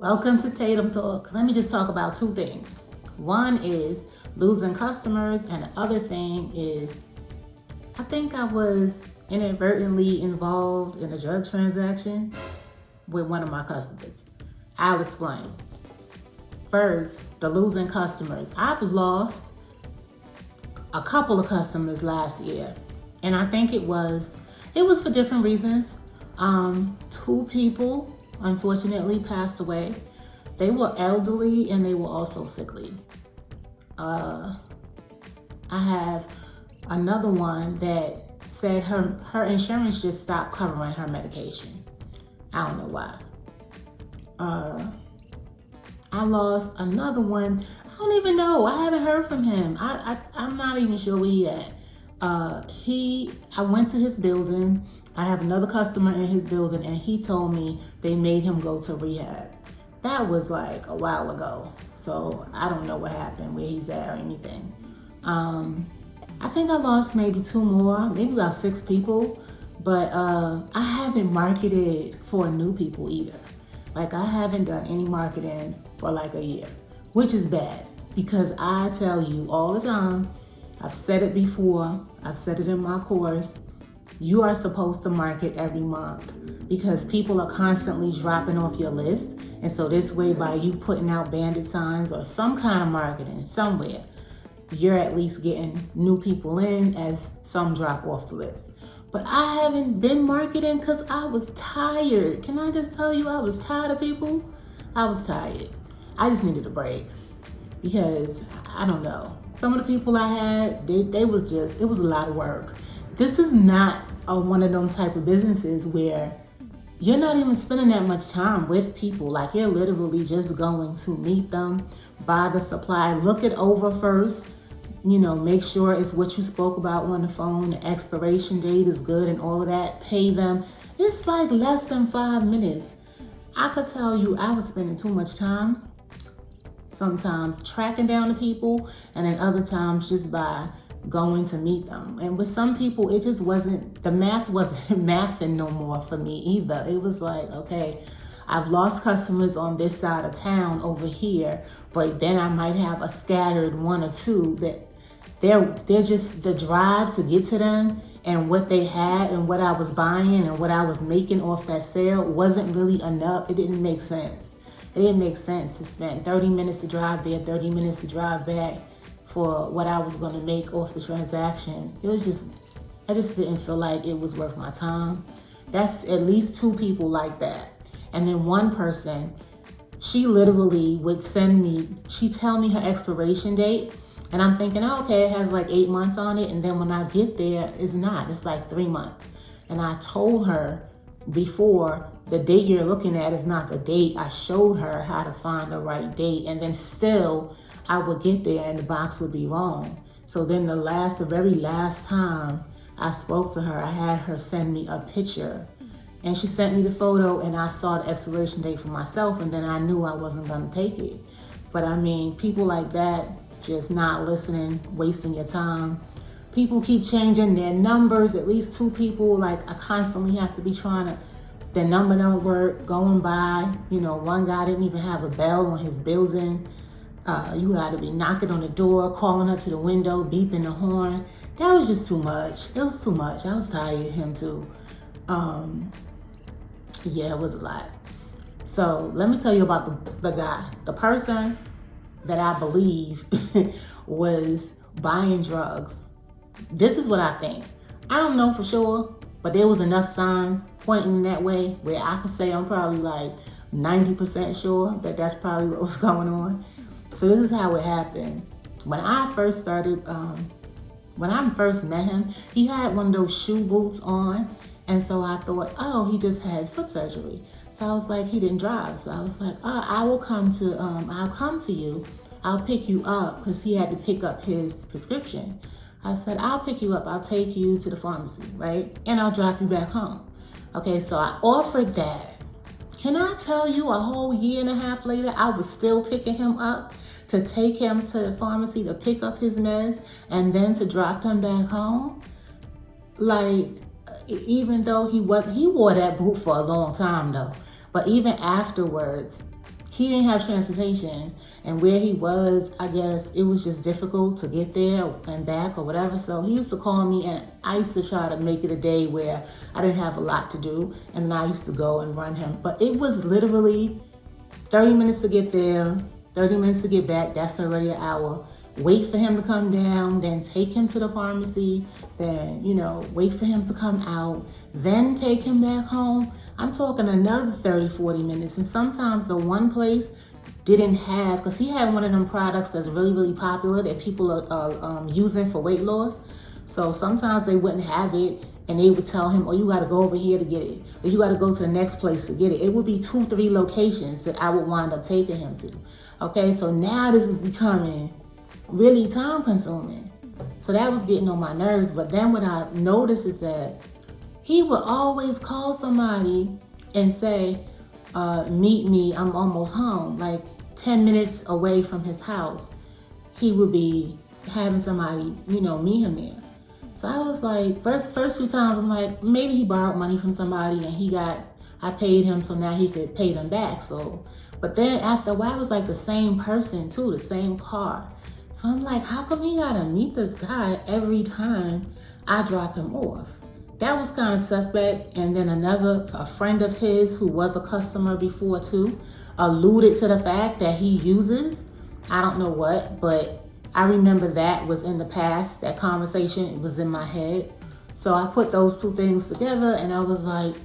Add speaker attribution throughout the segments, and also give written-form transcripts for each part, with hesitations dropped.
Speaker 1: Welcome to Tatum Talk. Let me just talk about two things. One is losing customers, and the other thing is I think I was inadvertently involved in a drug transaction with one of my customers. I'll explain. First, the losing customers. I've lost a couple of customers last year, and I think it was for different reasons. Two people unfortunately passed away. They were elderly and they were also sickly. I have another one that said her insurance just stopped covering her medication. I don't know why. I lost another one. I don't even know. I haven't heard from him. I'm not even sure where he at. I went to his building. I have another customer in his building, and he told me they made him go to rehab. That was like a while ago, so I don't know what happened, where he's at or anything. I think I lost maybe two more, maybe about 6 people, but I haven't marketed for new people either. Like, I haven't done any marketing for like a year, which is bad because I tell you all the time, I've said it before, I've said it in my course, you are supposed to market every month because people are constantly dropping off your list. And so this way, by you putting out bandit signs or some kind of marketing somewhere, you're at least getting new people in as some drop off the list. But I haven't been marketing because I was tired. Can I just tell you, I was tired of people? I was tired. I just needed a break because I don't know. Some of the people I had, it was a lot of work. This is not one of them type of businesses where you're not even spending that much time with people. Like, you're literally just going to meet them, buy the supply, look it over first, make sure it's what you spoke about on the phone, the expiration date is good and all of that, pay them. It's like less than 5 minutes. I could tell you I was spending too much time sometimes tracking down the people, and then other times just by going to meet them. And with some people, it just wasn't, the math wasn't mathing no more for me either. It was like, okay, I've lost customers on this side of town over here, but then I might have a scattered 1 or 2 that they're just the drive to get to them, and what they had and what I was buying and what I was making off that sale wasn't really enough. It didn't make sense. It didn't make sense to spend 30 minutes to drive there, 30 minutes to drive back for what I was going to make off the transaction. I just didn't feel like it was worth my time. That's at least 2 people like that. And then one person, she literally would she'd tell me her expiration date, and I'm thinking, oh, okay, it has like 8 months on it. And then when I get there, it's not. It's like 3 months. And I told her before, the date you're looking at is not the date. I showed her how to find the right date, and then still I would get there and the box would be wrong. So then the very last time I spoke to her, I had her send me a picture, and she sent me the photo, and I saw the expiration date for myself, and then I knew I wasn't gonna take it. But I mean, people like that, just not listening, wasting your time. People keep changing their numbers, at least 2 people, like I constantly have to be their number don't work, going by. One guy didn't even have a bell on his building. You got to be knocking on the door, calling up to the window, beeping the horn. That was just too much. It was too much. I was tired of him too. Yeah, it was a lot. So let me tell you about the guy, the person that I believe was buying drugs. This is what I think. I don't know for sure, but there was enough signs pointing that way where I could say I'm probably like 90% sure that that's probably what was going on. So this is how it happened. When I first met him, he had one of those shoe boots on. And so I thought, oh, he just had foot surgery. So I was like, he didn't drive. So I was like, oh, I'll come to you. I'll pick you up, because he had to pick up his prescription. I said, I'll pick you up. I'll take you to the pharmacy, right? And I'll drop you back home. Okay, so I offered that. Can I tell you, a whole year and a half later, I was still picking him up to take him to the pharmacy to pick up his meds and then to drop him back home? Like, even though he wore that boot for a long time though, but even afterwards, he didn't have transportation, and where he was, I guess it was just difficult to get there and back or whatever. So he used to call me, and I used to try to make it a day where I didn't have a lot to do, and then I used to go and run him. But it was literally 30 minutes to get there, 30 minutes to get back. That's already an hour. Wait for him to come down, then take him to the pharmacy, then, wait for him to come out, then take him back home. I'm talking another 30, 40 minutes. And sometimes the one place didn't have, because he had one of them products that's really, really popular that people are using for weight loss. So sometimes they wouldn't have it, and they would tell him, oh, you got to go over here to get it, or you got to go to the next place to get it. It would be 2, 3 locations that I would wind up taking him to. Okay, so now this is becoming really time consuming. So that was getting on my nerves. But then what I noticed is that he would always call somebody and say, meet me, I'm almost home. Like 10 minutes away from his house, he would be having somebody, meet him there. So I was like, first few times, I'm like, maybe he borrowed money from somebody and I paid him so now he could pay them back. So, but then after a while, it was like the same person too, the same car. So I'm like, how come he gotta meet this guy every time I drop him off? That was kind of suspect. And then a friend of his who was a customer before too, alluded to the fact that he uses, I don't know what, but I remember that was in the past, that conversation was in my head. So I put those two things together and I was like,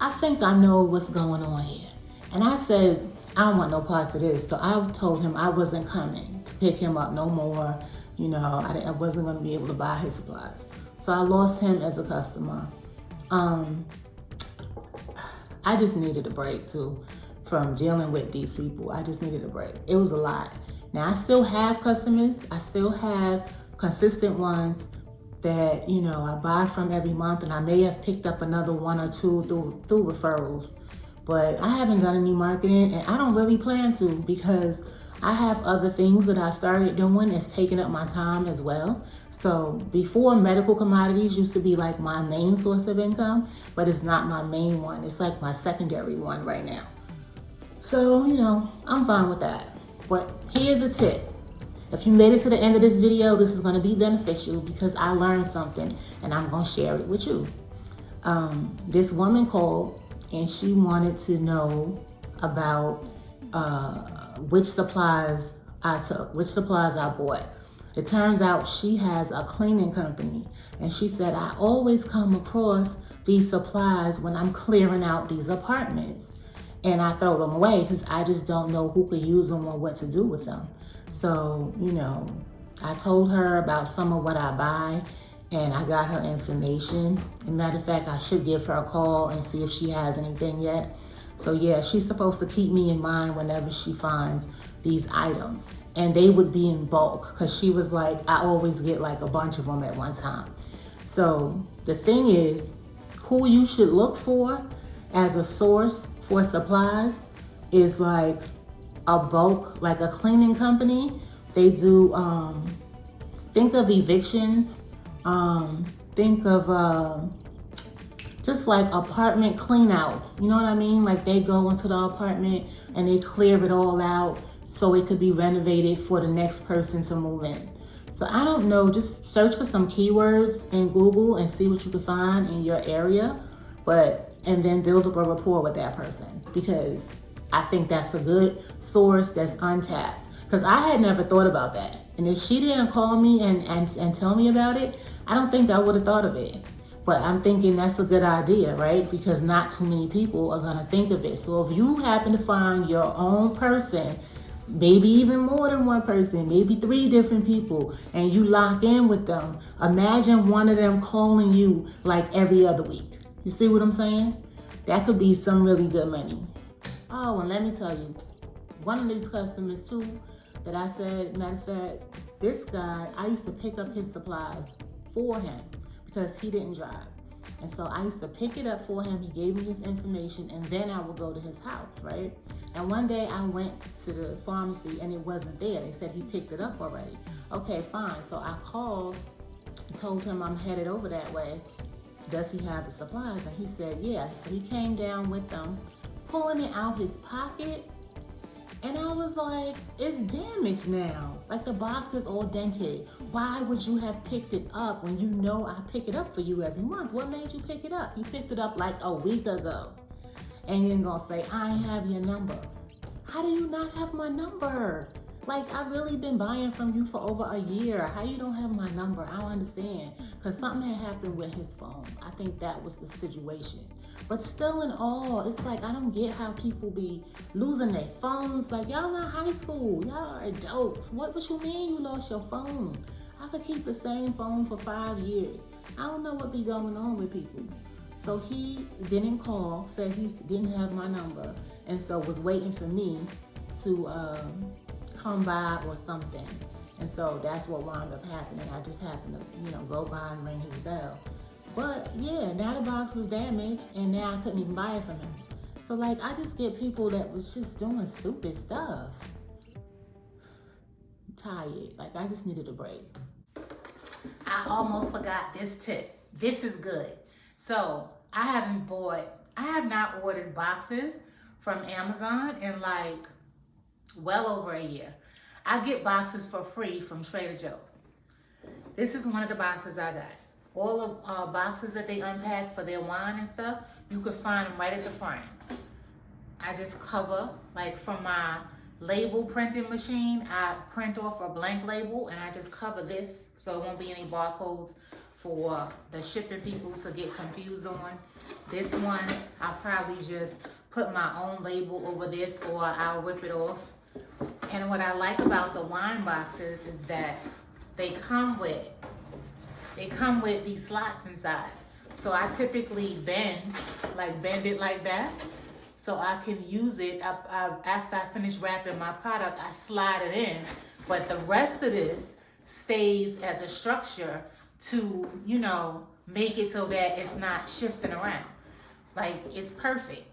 Speaker 1: I think I know what's going on here. And I said, I don't want no parts of this. So I told him I wasn't coming to pick him up no more. I wasn't going to be able to buy his supplies. So I lost him as a customer. I just needed a break too from dealing with these people. I just needed a break. It was a lot. Now I still have customers. I still have consistent ones that, I buy from every month, and I may have picked up another 1 or 2 through referrals. But I haven't done any marketing, and I don't really plan to, because I have other things that I started doing that's taking up my time as well. So before, medical commodities used to be like my main source of income, but it's not my main one. It's like my secondary one right now. So, I'm fine with that. But here's a tip. If you made it to the end of this video, this is going to be beneficial because I learned something and I'm going to share it with you. This woman called and she wanted to know about which supplies I took, which supplies I bought. It turns out she has a cleaning company, and she said, I always come across these supplies when I'm clearing out these apartments, and I throw them away because I just don't know who could use them or what to do with them. So, I told her about some of what I buy, and I got her information. As a matter of fact, I should give her a call and see if she has anything yet. So yeah, she's supposed to keep me in mind whenever she finds these items. And they would be in bulk, because she was like, I always get like a bunch of them at one time. So the thing is, who you should look for as a source for supplies is like a bulk, like a cleaning company. They do, think of evictions, think of just like apartment clean outs. You know what I mean? Like they go into the apartment and they clear it all out so it could be renovated for the next person to move in. So I don't know, just search for some keywords in Google and see what you can find in your area, and then build up a rapport with that person, because I think that's a good source that's untapped. Because I had never thought about that. And if she didn't call me and tell me about it, I don't think I would have thought of it. But I'm thinking that's a good idea, right? Because not too many people are gonna think of it. So if you happen to find your own person, maybe even more than one person, maybe 3 different people, and you lock in with them, imagine one of them calling you like every other week. You see what I'm saying? That could be some really good money. Oh, and let me tell you, one of these customers too, that I said, matter of fact, this guy, I used to pick up his supplies for him because he didn't drive. And so I used to pick it up for him. He gave me his information, and then I would go to his house, right? And one day I went to the pharmacy and it wasn't there. They said he picked it up already. Okay, fine. So I called and told him I'm headed over that way. Does he have the supplies? And he said, yeah. So he came down with them, pulling it out his pocket. was like, it's damaged now. Like the box is all dented. Why would you have picked it up when you know I pick it up for you every month? What made you pick it up? You picked it up like a week ago. And you're gonna say, I ain't have your number. How do you not have my number? Like, I've really been buying from you for over a year. How you don't have my number? I don't understand. Because something had happened with his phone. I think that was the situation. But still in all, it's like, I don't get how people be losing their phones. Like, y'all not high school. Y'all are adults. What you mean you lost your phone? I could keep the same phone for 5 years. I don't know what be going on with people. So he didn't call, said he didn't have my number, and so was waiting for me to come by or something. And so that's what wound up happening. I just happened to, go by and ring his bell. But yeah, now the box was damaged and now I couldn't even buy it from him. So like, I just get people that was just doing stupid stuff. I'm tired. Like, I just needed a break. I almost forgot this tip. This is good. So I have not ordered boxes from Amazon in like well over a year. I get boxes for free from Trader Joe's. This is one of the boxes I got. All the boxes that they unpack for their wine and stuff, you could find them right at the front. I just cover, like from my label printing machine, I print off a blank label and I just cover this so it won't be any barcodes for the shipping people to get confused on. This one, I'll probably just put my own label over this or I'll rip it off. And what I like about the wine boxes is that they come with these slots inside. So I typically bend it like that so I can use it. After I finish wrapping my product, I slide it in. But the rest of this stays as a structure to, make it so that it's not shifting around. Like, it's perfect.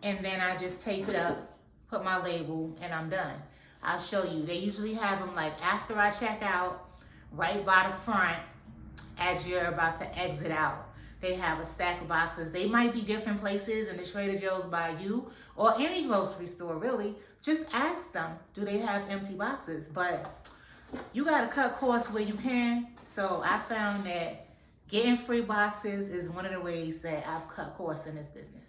Speaker 1: And then I just tape it up, put my label, and I'm done. I'll show you. They usually have them like after I check out, right by the front as you're about to exit out. They have a stack of boxes. They might be different places in the Trader Joe's by you or any grocery store, really. Just ask them, do they have empty boxes? But you got to cut costs where you can. So I found that getting free boxes is one of the ways that I've cut costs in this business.